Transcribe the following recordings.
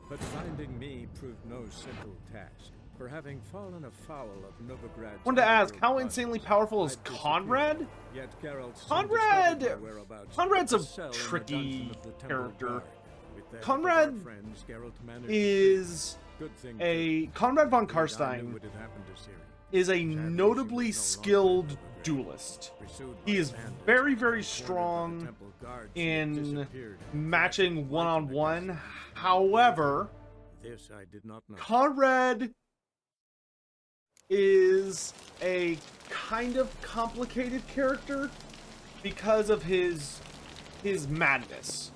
But finding me proved no simple task. For having fallen afoul of Novigrad's... Wanted to ask, how insanely powerful is Conrad? Conrad's a tricky character. Conrad is Conrad von Karstein is a notably skilled duelist. He is very, very strong in matching one-on-one. However, Conrad is a kind of complicated character because of his madness.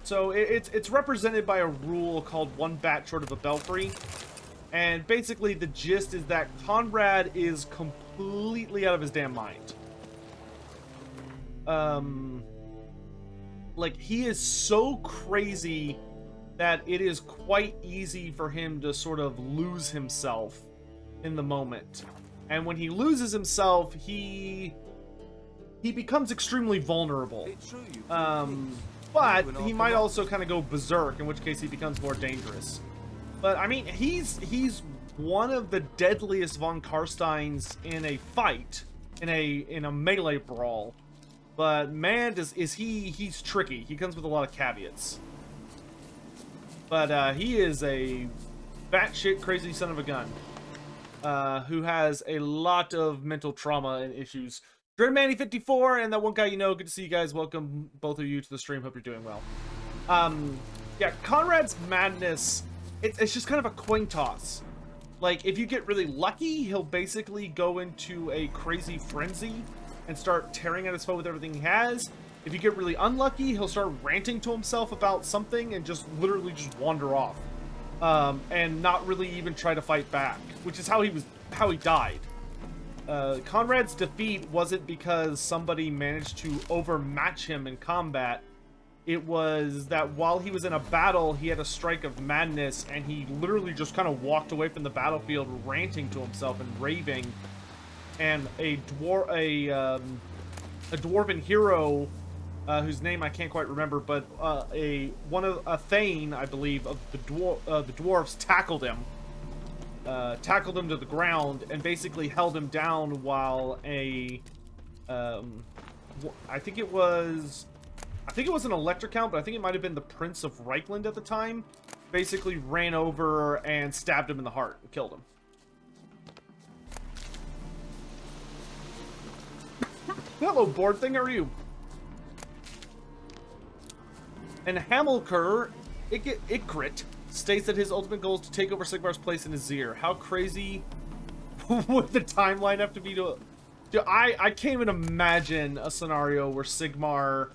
So it's represented by a rule called one bat short of a belfry. And basically the gist is that Conrad is completely out of his damn mind. Like, he is so crazy that it is quite easy for him to sort of lose himself in the moment. And when he loses himself, he becomes extremely vulnerable. But he might also kind of go berserk, in which case he becomes more dangerous. But I mean, he's one of the deadliest von Karsteins in a fight, in a melee brawl. But man, he's tricky. He comes with a lot of caveats. But he is a batshit crazy son of a gun, who has a lot of mental trauma and issues. Dreadmanny54 and that one guy you know, good to see you guys. Welcome both of you to the stream. Hope you're doing well. Yeah, Conrad's madness, it's just kind of a coin toss. Like, if you get really lucky, he'll basically go into a crazy frenzy and start tearing at his foe with everything he has. If you get really unlucky, he'll start ranting to himself about something and just literally just wander off. And not really even try to fight back, which is how he died. Conrad's defeat wasn't because somebody managed to overmatch him in combat. It was that while he was in a battle, he had a strike of madness, and he literally just kind of walked away from the battlefield, ranting to himself and raving. And a dwarven hero, whose name I can't quite remember, but a thane, I believe, of the dwarves tackled him. Tackled him to the ground and basically held him down while I think it was an electric count, but I think it might have been the Prince of Reichland at the time, basically ran over and stabbed him in the heart and killed him. Hello, board thing, how are you? And Hamilker Ikrit states that his ultimate goal is to take over Sigmar's place in Azir. How crazy would the timeline have to be to... I can't even imagine a scenario where Sigmar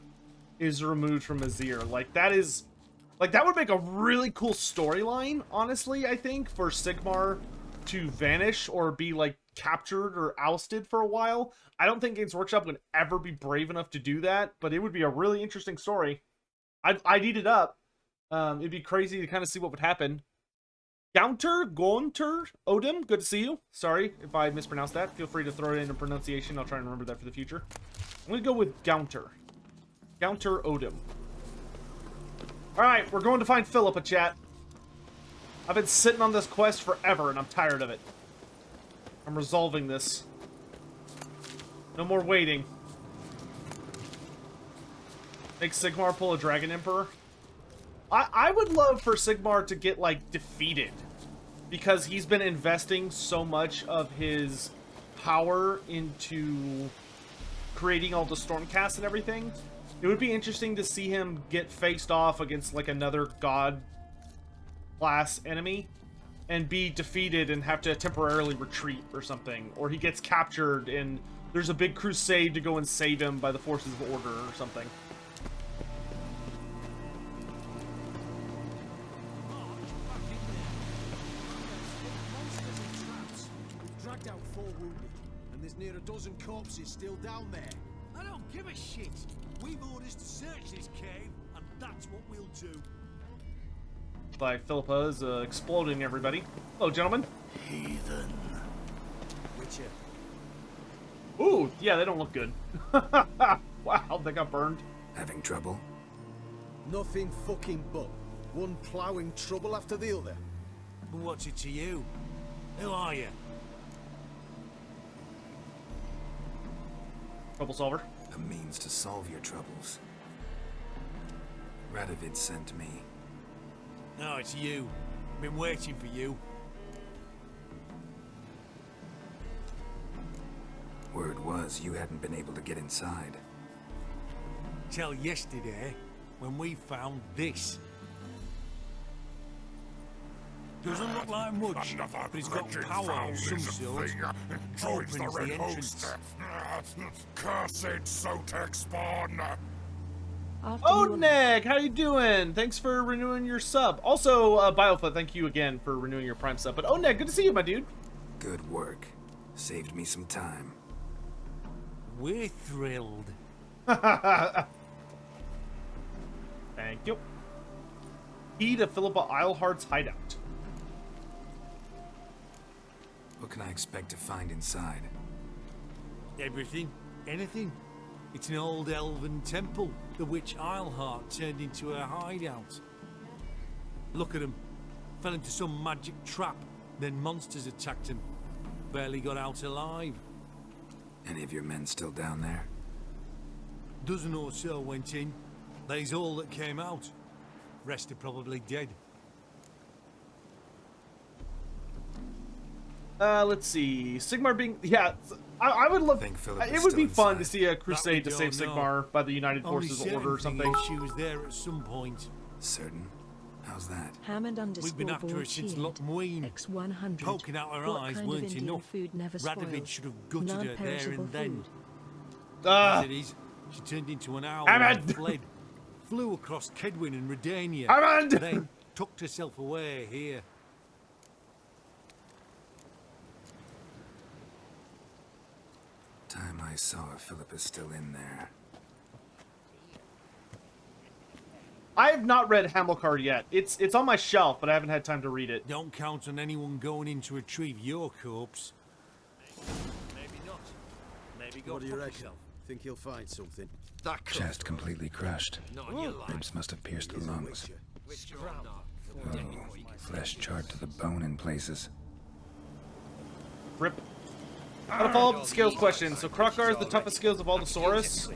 is removed from Azir. Like, that would make a really cool storyline, honestly, I think, for Sigmar to vanish or be, like, captured or ousted for a while. I don't think Games Workshop would ever be brave enough to do that, but it would be a really interesting story. I'd eat it up. It'd be crazy to kind of see what would happen. Gaunter, Odin, good to see you. Sorry if I mispronounced that. Feel free to throw it in a pronunciation. I'll try and remember that for the future. I'm going to go with Gaunter. Gaunter Odin. Alright, we're going to find Philippa, chat. I've been sitting on this quest forever, and I'm tired of it. I'm resolving this. No more waiting. Make Sigmar pull a Dragon Emperor. I would love for Sigmar to get, like, defeated. Because he's been investing so much of his power into creating all the Stormcasts and everything. It would be interesting to see him get faced off against, like, another god class enemy and be defeated and have to temporarily retreat or something. Or he gets captured and there's a big crusade to go and save him by the forces of order or something. Out 4 wounded, and there's near a dozen corpses still down there. I don't give a shit. We've orders to search this cave, and that's what we'll do. By Philippa is exploding everybody. Hello, gentlemen. Heathen. Witcher. Ooh, yeah, they don't look good. Wow, they got burned. Having trouble? Nothing fucking but. One ploughing trouble after the other. But what's it to you? Who are you? Trouble solver. A means to solve your troubles. Radovid sent me. No, it's you. Been waiting for you. Word was you hadn't been able to get inside. Till yesterday, when we found this. Doesn't look like much, but it's got power of some sort. Opens the entrance. Cursed Sotek spawn! Oh, Nick, how you doing? Thanks for renewing your sub. Also, Biofoot, thank you again for renewing your Prime sub. But oh, Nick, good to see you, my dude. Good work. Saved me some time. We're thrilled. Thank you. Key to Philippa Eilhart's hideout. What can I expect to find inside? Everything, anything. It's an old elven temple, the witch Eilhart turned into a hideout. Look at him. Fell into some magic trap, then monsters attacked him. Barely got out alive. Any of your men still down there? Dozen or so went in. They's all that came out. Rest are probably dead. Let's see. Sigmar being... Yeah, I would love... Think Philip It is would be still fun to inside. see a crusade to we save don't know. Sigmar by the United Only Forces certain Order or thing something. is she was there at some point. Certain? How's that? Hammond We've been after her since Lockmween. X100. Poking out her What eyes kind of weren't Indian enough. food never Radovid spoils? should have gutted her there Non-perishable and then. food. As it is, she turned into an owl Hammond! and fled. Flew across Kedwin and Redania. Hammond! Then tucked herself away here. Time I saw her, Philip is still in there. I have not read Hamilcar yet. It's on my shelf, but I haven't had time to read it. Don't count on anyone going in to retrieve your corpse. Maybe not. Maybe go What do you fuck reckon? yourself. Think you'll find something? That could Chest completely crushed. not in your life. Ribs must have pierced the He's a lungs. witcher. Which or not. Oh, flesh charred to the bone in places. Rip. Gotta follow up the scales question. So Krokar is the toughest scales of all the Saurus.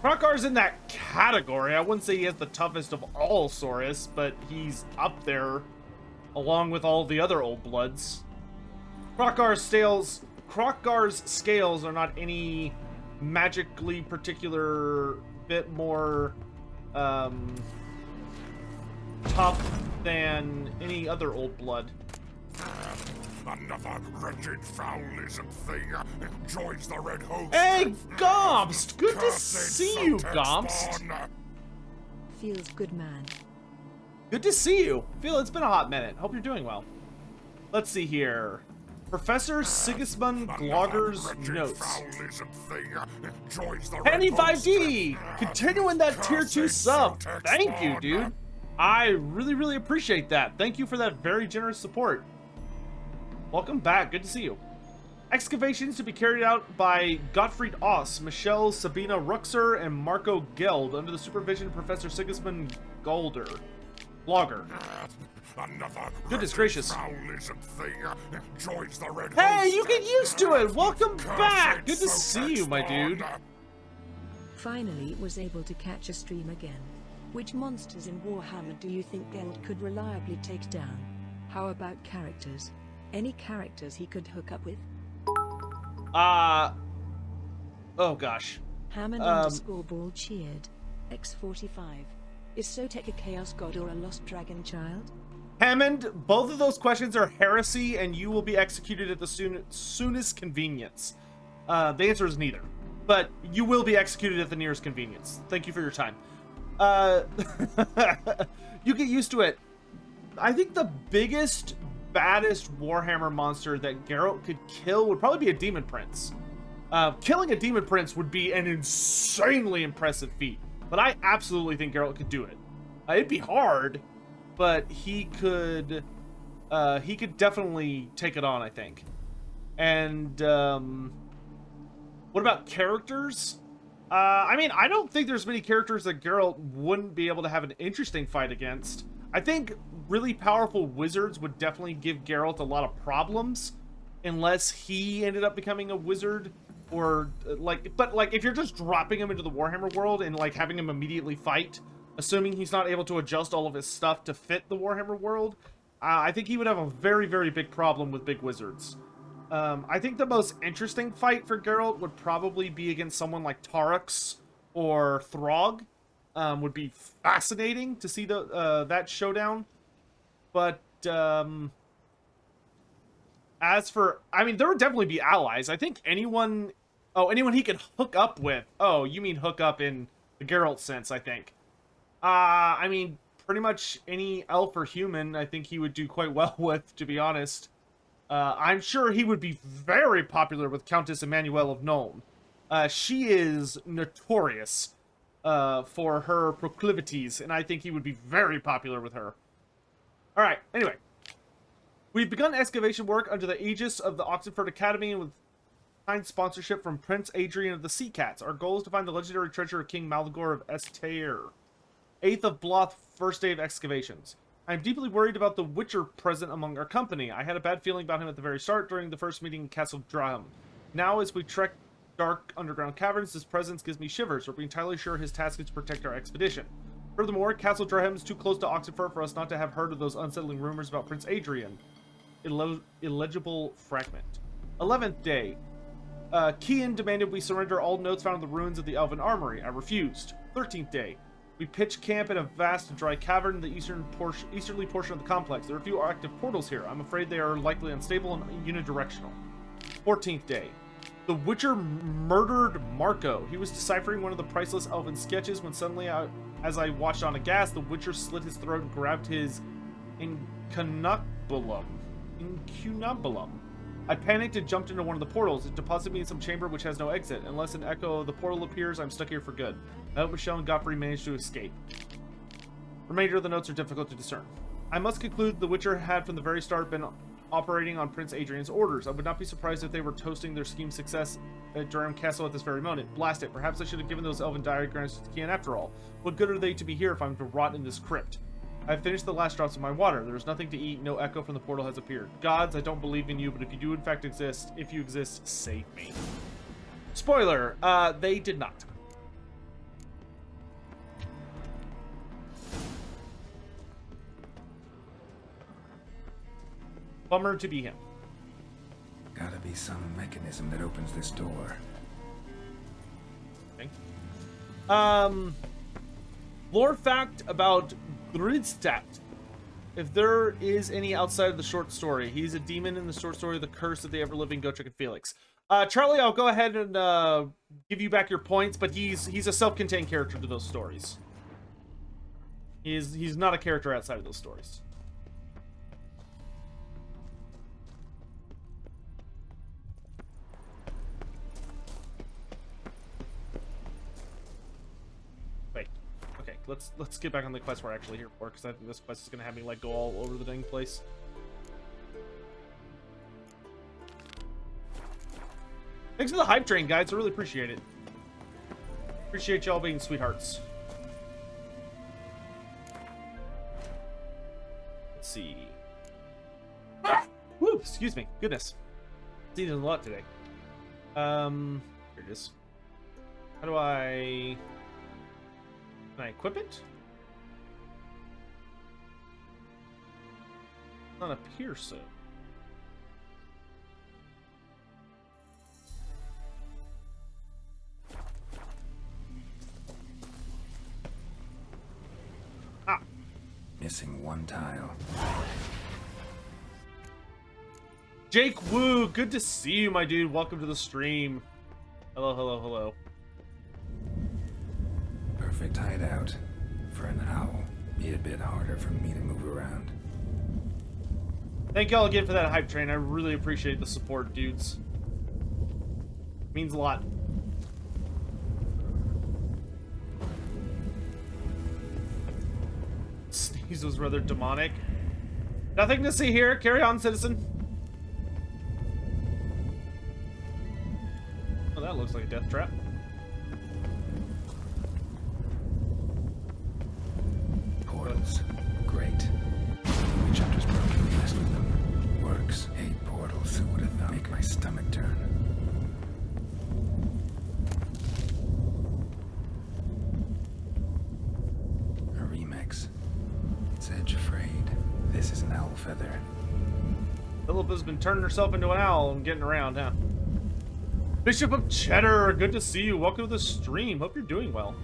Krokar's in that category. I wouldn't say he has the toughest of all Saurus, but he's up there along with all the other old bloods. Krokar's scales are not any magically particular bit more tough than any other old blood. Another wretched foul-lizard thing joins the Red Host. Hey, Gomst! Good to Cursed see you, Sotek Gomst! spawn. Feels good, man. Good to see you. Phil, it's been a hot minute. Hope you're doing well. Let's see here. Professor Sigismund Glogger's Wretched notes. foul-lizard thing joins the Penny Red Host. 5D! Continuing that tier 2 Cursed sub. Sotek Thank you, spawn. dude. I really, really appreciate that. Thank you for that very generous support. Welcome back. Good to see you. Excavations to be carried out by Gottfried Oss, Michelle Sabina Ruxer, and Marco Geld under the supervision of Professor Sigismund Glogger. Another Goodness wretched gracious. foul-lizard thing joins the Red Hey, Host. you get used to it. Welcome Cursed back. Good to Sotek see you, my spawn. dude. Finally was able to catch a stream again. Which monsters in Warhammer do you think Geld could reliably take down? How about characters? Any characters he could hook up with? Oh gosh. Hammond underscore ball cheered. X45. Is Sotek a chaos god or a lost dragon child? Hammond, both of those questions are heresy, and you will be executed at the soonest convenience. The answer is neither, but you will be executed at the nearest convenience. Thank you for your time. You get used to it. I think the biggest, baddest Warhammer monster that Geralt could kill would probably be a Demon Prince. Killing a Demon Prince would be an insanely impressive feat, but I absolutely think Geralt could do it. It'd be hard, but he could definitely take it on, I think. And what about characters? I mean, I don't think there's many characters that Geralt wouldn't be able to have an interesting fight against. I think really powerful wizards would definitely give Geralt a lot of problems, unless he ended up becoming a wizard, or like, but like if you're just dropping him into the Warhammer world and like having him immediately fight, assuming he's not able to adjust all of his stuff to fit the Warhammer world, I think he would have a very, very big problem with big wizards. I think the most interesting fight for Geralt would probably be against someone like Tarux or Throg. Would be fascinating to see that showdown. But as for, I mean, there would definitely be allies. I think anyone he could hook up with. Oh, you mean hook up in the Geralt sense, I think. I mean, pretty much any elf or human, I think he would do quite well with, to be honest. I'm sure he would be very popular with Countess Emmanuelle of Nuln. She is notorious for her proclivities, and I think he would be very popular with her. Alright, anyway. We've begun excavation work under the aegis of the Oxenford Academy and with kind sponsorship from Prince Adrian of the Sea Cats. Our goal is to find the legendary treasure of King Malagor of Estair. 8th of Bloth, first day of excavations. I'm deeply worried about the Witcher present among our company. I had a bad feeling about him at the very start during the first meeting in Castle Drahm. Now, as we trek dark underground caverns, his presence gives me shivers. We're entirely sure his task is to protect our expedition. Furthermore, Castle Drahm is too close to Oxenford for us not to have heard of those unsettling rumors about Prince Adrian. Illegible fragment. 11th day. Kian demanded we surrender all notes found in the ruins of the Elven Armory. I refused. 13th day. We pitched camp in a vast and dry cavern in the easterly portion of the complex. There are a few active portals here. I'm afraid they are likely unstable and unidirectional. 14th day. The Witcher murdered Marco. He was deciphering one of the priceless elven sketches when suddenly, as I watched on aghast, the Witcher slit his throat and grabbed his incunabulum. I panicked and jumped into one of the portals. It deposited me in some chamber which has no exit. Unless an echo of the portal appears, I'm stuck here for good. I hope Michelle and Godfrey managed to escape. Remainder of the notes are difficult to discern. I must conclude the Witcher had from the very start been operating on Prince Adrian's orders. I would not be surprised if they were toasting their scheme's success at Durham Castle at this very moment. Blast it. Perhaps I should have given those elven diagrams to Kian after all. What good are they to be here if I'm to rot in this crypt? I've finished the last drops of my water. There is nothing to eat. No echo from the portal has appeared. Gods, I don't believe in you, but if you do in fact exist, if you exist, save me. Spoiler, they did not. Bummer to be him. Gotta be some mechanism that opens this door. Okay. Lore fact about Gridstadt. If there is any outside of the short story, he's a demon in the short story The Curse of the Ever-Living Gotrek and Felix. Charlie, I'll go ahead and give you back your points, but he's a self-contained character to those stories. He's not a character outside of those stories. Let's get back on the quest we're actually here for, because I think this quest is gonna have me like go all over the dang place. Thanks for the hype train, guys. I really appreciate it. Appreciate y'all being sweethearts. Let's see. Ah! Woo! Excuse me. Goodness. It's eating a lot today. Here it is. How do I... Can I equip it? Not appear so. Ah. Missing one tile. Jake Woo, good to see you, my dude. Welcome to the stream. Hello, hello, hello. Perfect hideout. For an owl. Be a bit harder for me to move around. Thank y'all again for that hype train. I really appreciate the support, dudes. Means a lot. Sneeze was rather demonic. Nothing to see here. Carry on, citizen. Oh, that looks like a death trap. feather. Philippa's been turning herself into an owl and getting around, huh? Bishop of Cheddar, good to see you. Welcome to the stream. Hope you're doing well.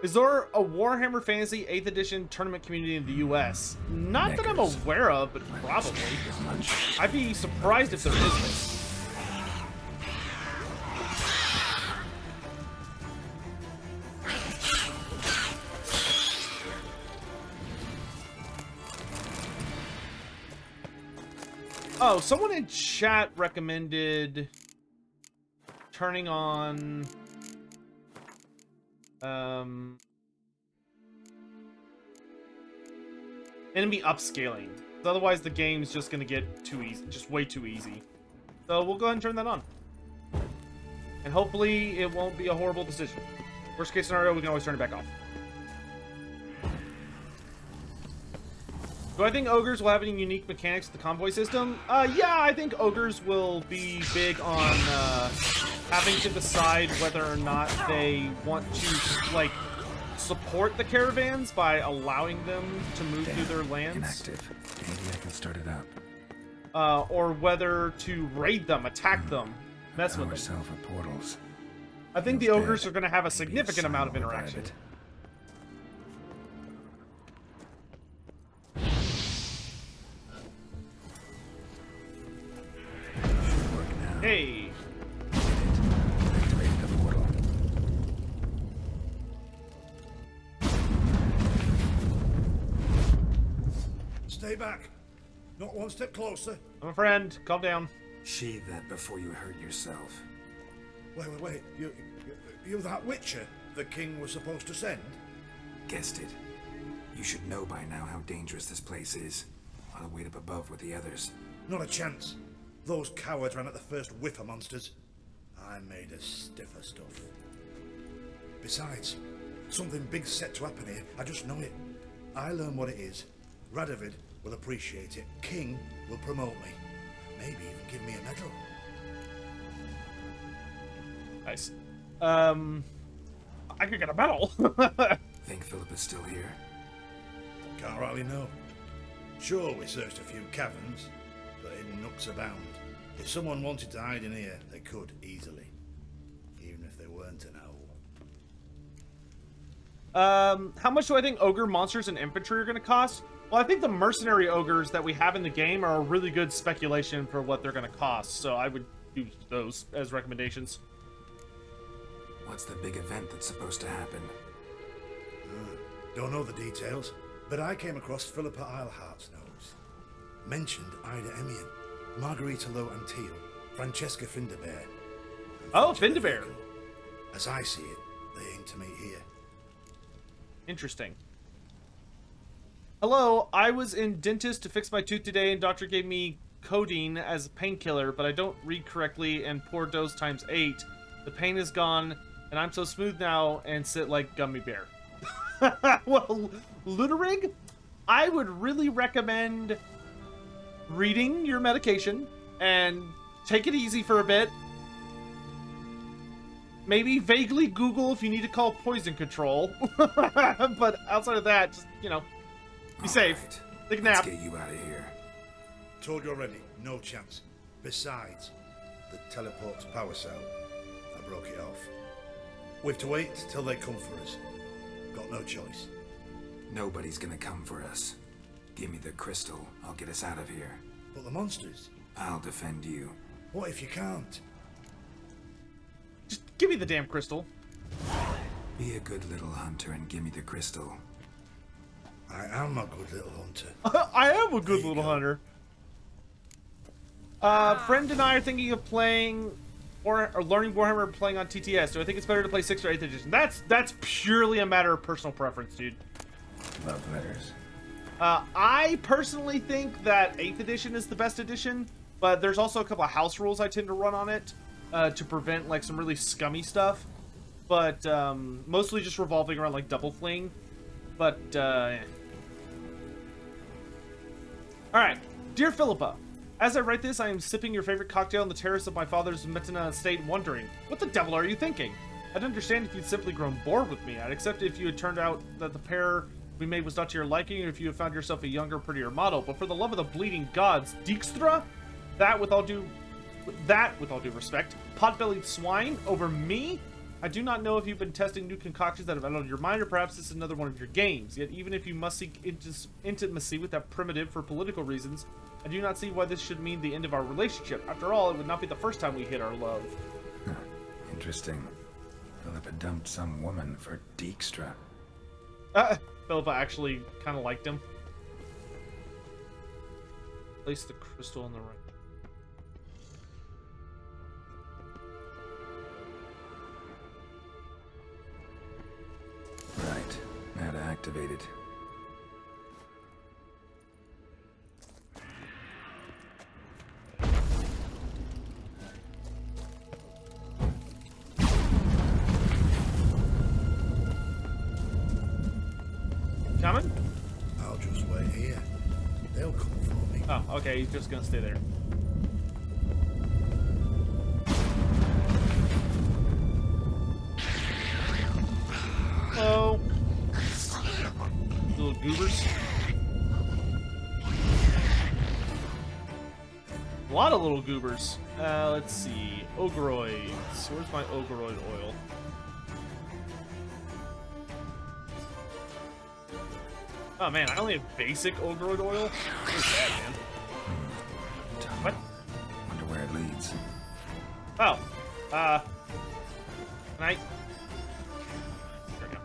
Is there a Warhammer Fantasy 8th Edition tournament community in the US? Not that I'm aware of, but probably. I'd be surprised if there isn't. Oh, someone in chat recommended turning on enemy upscaling. Otherwise the game's just gonna get too easy, just way too easy. So we'll go ahead and turn that on. And hopefully it won't be a horrible decision. Worst case scenario, we can always turn it back off. Do I think ogres will have any unique mechanics to the convoy system? Yeah, I think ogres will be big on having to decide whether or not they want to, like, support the caravans by allowing them to move through their lands. Inactive. Maybe I can start it up. Or whether to raid them, attack them, mess with them. Ourselves at portals. I think the ogres are going to have a significant amount of interaction. Hey! Activate the portal. Stay back. Not one step closer. I'm a friend. Calm down. Sheathe that before you hurt yourself. Wait. You that Witcher the king was supposed to send? Guessed it. You should know by now how dangerous this place is. I'll wait up above with the others. Not a chance. Those cowards ran at the first whiff of monsters. I made a stiffer stuff. Besides, something big's set to happen here. I just know it. I learn what it is. Radovid will appreciate it. King will promote me. Maybe even give me a medal. Nice. I could get a medal. Think Philip is still here? Can't rightly know. Sure, we searched a few caverns, but hidden nooks abound. If someone wanted to hide in here, they could easily. Even if they weren't an owl. How much do I think ogre monsters and infantry are going to cost? Well, I think the mercenary ogres that we have in the game are a really good speculation for what they're going to cost, so I would use those as recommendations. What's the big event that's supposed to happen? Don't know the details, but I came across Philippa Eilhart's notes. Mentioned Ida Emian, Margarita Lo Antio, Francesca Finderbear. Oh, Finderbear. As I see it, they aim to meet here. Interesting. Hello, I was in dentist to fix my tooth today and doctor gave me codeine as a painkiller, but I don't read correctly and pour dose times 8. The pain is gone and I'm so smooth now and sit like gummy bear. Well, Luderig, I would really recommend reading your medication and take it easy for a bit. Maybe vaguely Google if you need to call poison control. But outside of that, just, you know, be safe. Right. Take a nap. Let's get you out of here. Told you already, no chance. Besides, the teleport's power cell. I broke it off. We've to wait till they come for us. Got no choice. Nobody's gonna come for us. Give me the crystal. I'll get us out of here. But the monsters? I'll defend you. What if you can't? Just give me the damn crystal. Be a good little hunter and give me the crystal. I am a good little hunter. I am a good little hunter. Friend and I are thinking of playing or learning Warhammer playing on TTS. Do I think it's better to play 6th or 8th edition? That's purely a matter of personal preference, dude. Love letters. I personally think that 8th edition is the best edition, but there's also a couple of house rules I tend to run on it to prevent like some really scummy stuff. But mostly just revolving around like double fling. But Alright, dear Philippa, as I write this, I am sipping your favorite cocktail on the terrace of my father's Metana estate, wondering, what the devil are you thinking? I'd understand if you'd simply grown bored with me. I'd accept it if you had turned out that the pair we made was not to your liking, or if you had found yourself a younger, prettier model. But for the love of the bleeding gods, Dijkstra? That, with all due respect, pot-bellied swine over me? I do not know if you've been testing new concoctions that have addled your mind, or perhaps this is another one of your games. Yet even if you must seek intimacy with that primitive for political reasons, I do not see why this should mean the end of our relationship. After all, it would not be the first time we hit our love. Huh. Interesting. Philippa dumped some woman for Dijkstra. Philippa actually kind of liked him. Place the crystal in the right. Right. Now to activate it. Coming? I'll just wait here. They'll come for me. Oh, okay, he's just gonna stay there. Hello. Little goobers. A lot of little goobers. Let's see. Ogroids. Where's my Ogroid oil? Oh man, I only have basic Ogroid oil? Where's that, man? What? Wonder where it leads. Oh. Can I? There we go.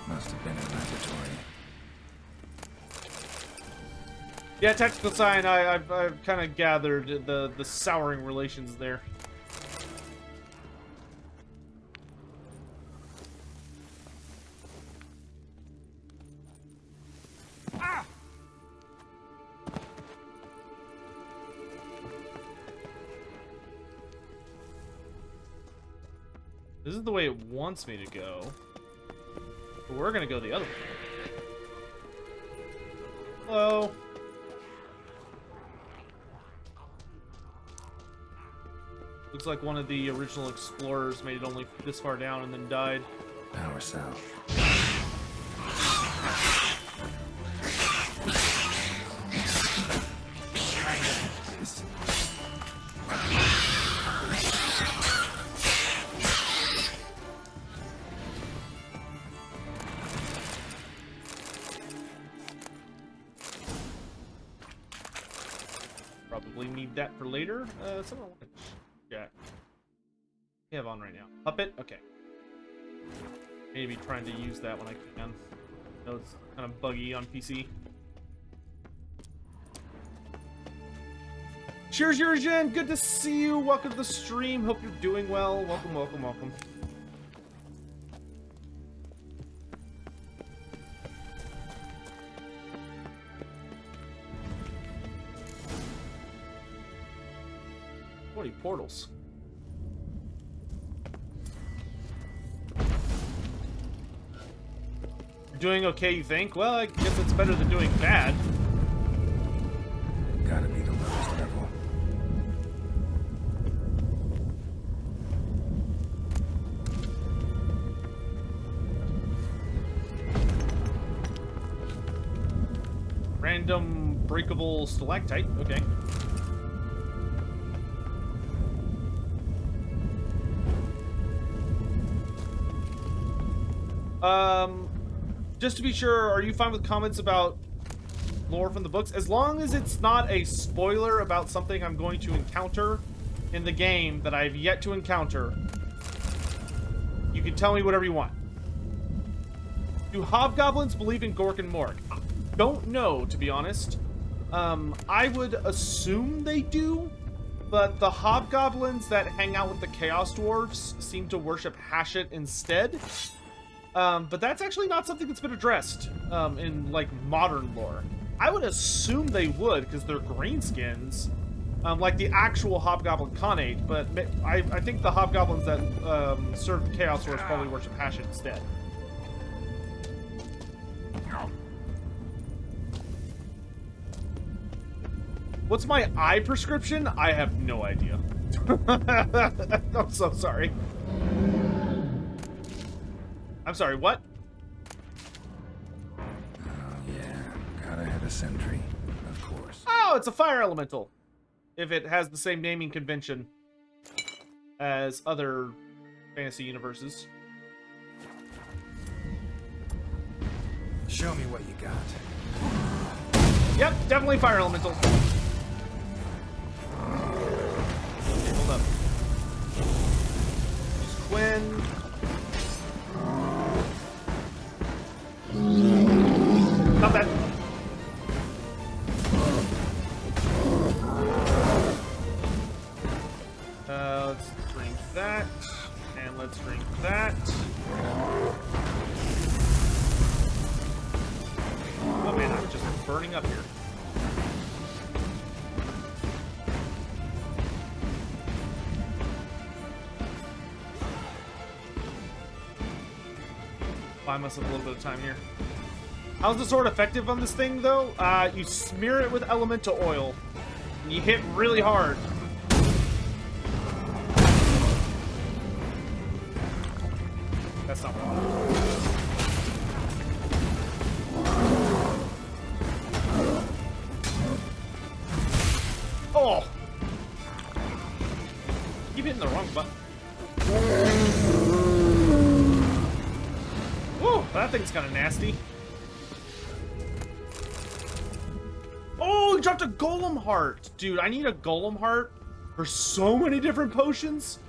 Must have been a laboratory. Yeah, technical sign. I've kind of gathered the souring relations there. Ah! This is the way it wants me to go. But we're gonna go the other way. Hello. Looks like one of the original explorers made it only this far down and then died. Power cell. Probably need that for later. Someone want to check. We have on right now. Puppet? Okay. Maybe trying to use that when I can. I know it's kind of buggy on PC. Cheers, Yurgen! Good to see you! Welcome to the stream. Hope you're doing well. Welcome, welcome, welcome. What are portals? You're doing okay, you think? Well, I guess it's better than doing bad. Gotta be the lowest level. Random breakable stalactite. Okay. Just to be sure, are you fine with comments about lore from the books? As long as it's not a spoiler about something I'm going to encounter in the game that I've yet to encounter, you can tell me whatever you want. Do hobgoblins believe in Gork and Mork? Don't know, to be honest. I would assume they do, but the hobgoblins that hang out with the Chaos Dwarfs seem to worship Hashut instead. But that's actually not something that's been addressed in, like, modern lore. I would assume they would, because they're greenskins, like the actual Hobgoblin Khanate, but I think the Hobgoblins that serve the Chaos Swords probably worship Hashit instead. What's my eye prescription? I have no idea. I'm so sorry. I'm sorry, what? Oh, yeah. Gotta have a sentry, of course. Oh, it's a fire elemental. If it has the same naming convention as other fantasy universes. Show me what you got. Yep, definitely fire elemental. Okay, hold up. Use Quinn. Not bad. Let's drink that. And let's drink that. Oh man, I'm just burning up here. Buy myself a little bit of time here. How's the sword effective on this thing, though? You smear it with elemental oil. And you hit really hard. That's not what I want. Oh! Keep hitting the wrong button. Whoa, that thing's kind of nasty. Oh, he dropped a golem heart. Dude, I need a golem heart for so many different potions.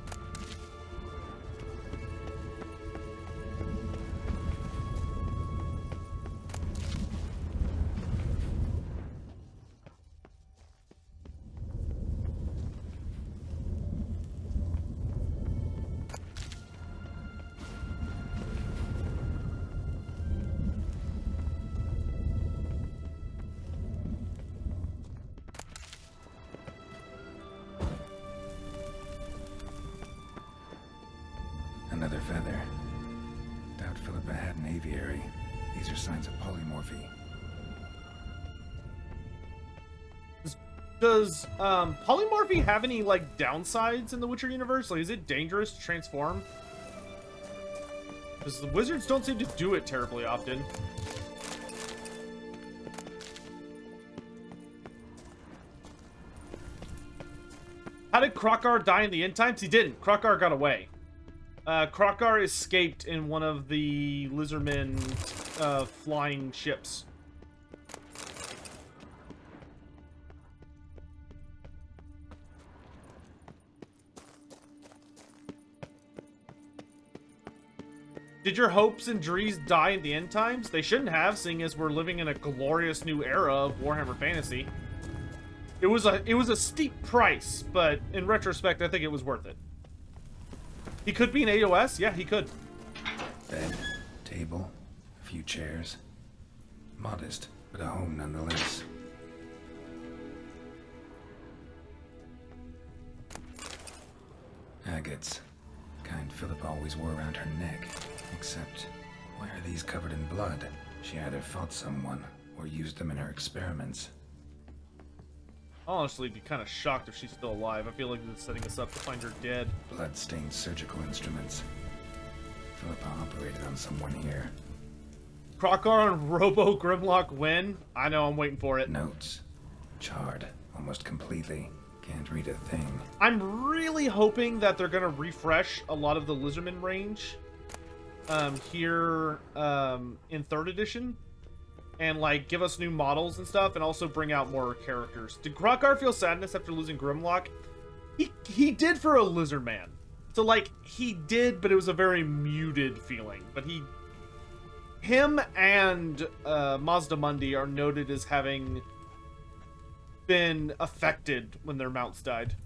Another feather. Doubt Philippa had an aviary. These are signs of polymorphy. Does polymorphy have any like downsides in the Witcher universe? Like, is it dangerous to transform? Because the wizards don't seem to do it terribly often. How did Krokar die in the end times? He didn't. Krokar got away. Krokar escaped in one of the lizardmen flying ships. Did your hopes and dreams die in the end times? They shouldn't have, seeing as we're living in a glorious new era of Warhammer Fantasy. It was a steep price, but in retrospect, I think it was worth it. He could be an AOS? Yeah, he could. Bed, table, a few chairs. Modest, but a home nonetheless. Agates. Kind Philippa always wore around her neck. Except, why are these covered in blood? She either fought someone, or used them in her experiments. I'll honestly be kind of shocked if she's still alive. I feel like this is setting us up to find her dead. Blood-stained surgical instruments. Philippa operated on someone here. Krokar and Robo Grimlock win? I know, I'm waiting for it. Notes. Charred, almost completely. Can't read a thing. I'm really hoping that they're going to refresh a lot of the Lizardman range here in 3rd edition. And, like, give us new models and stuff, and also bring out more characters. Did Krokar feel sadness after losing Grimlock? He did for a Lizardman. So, like, he did, but it was a very muted feeling. But him and Mazda Mundi are noted as having been affected when their mounts died.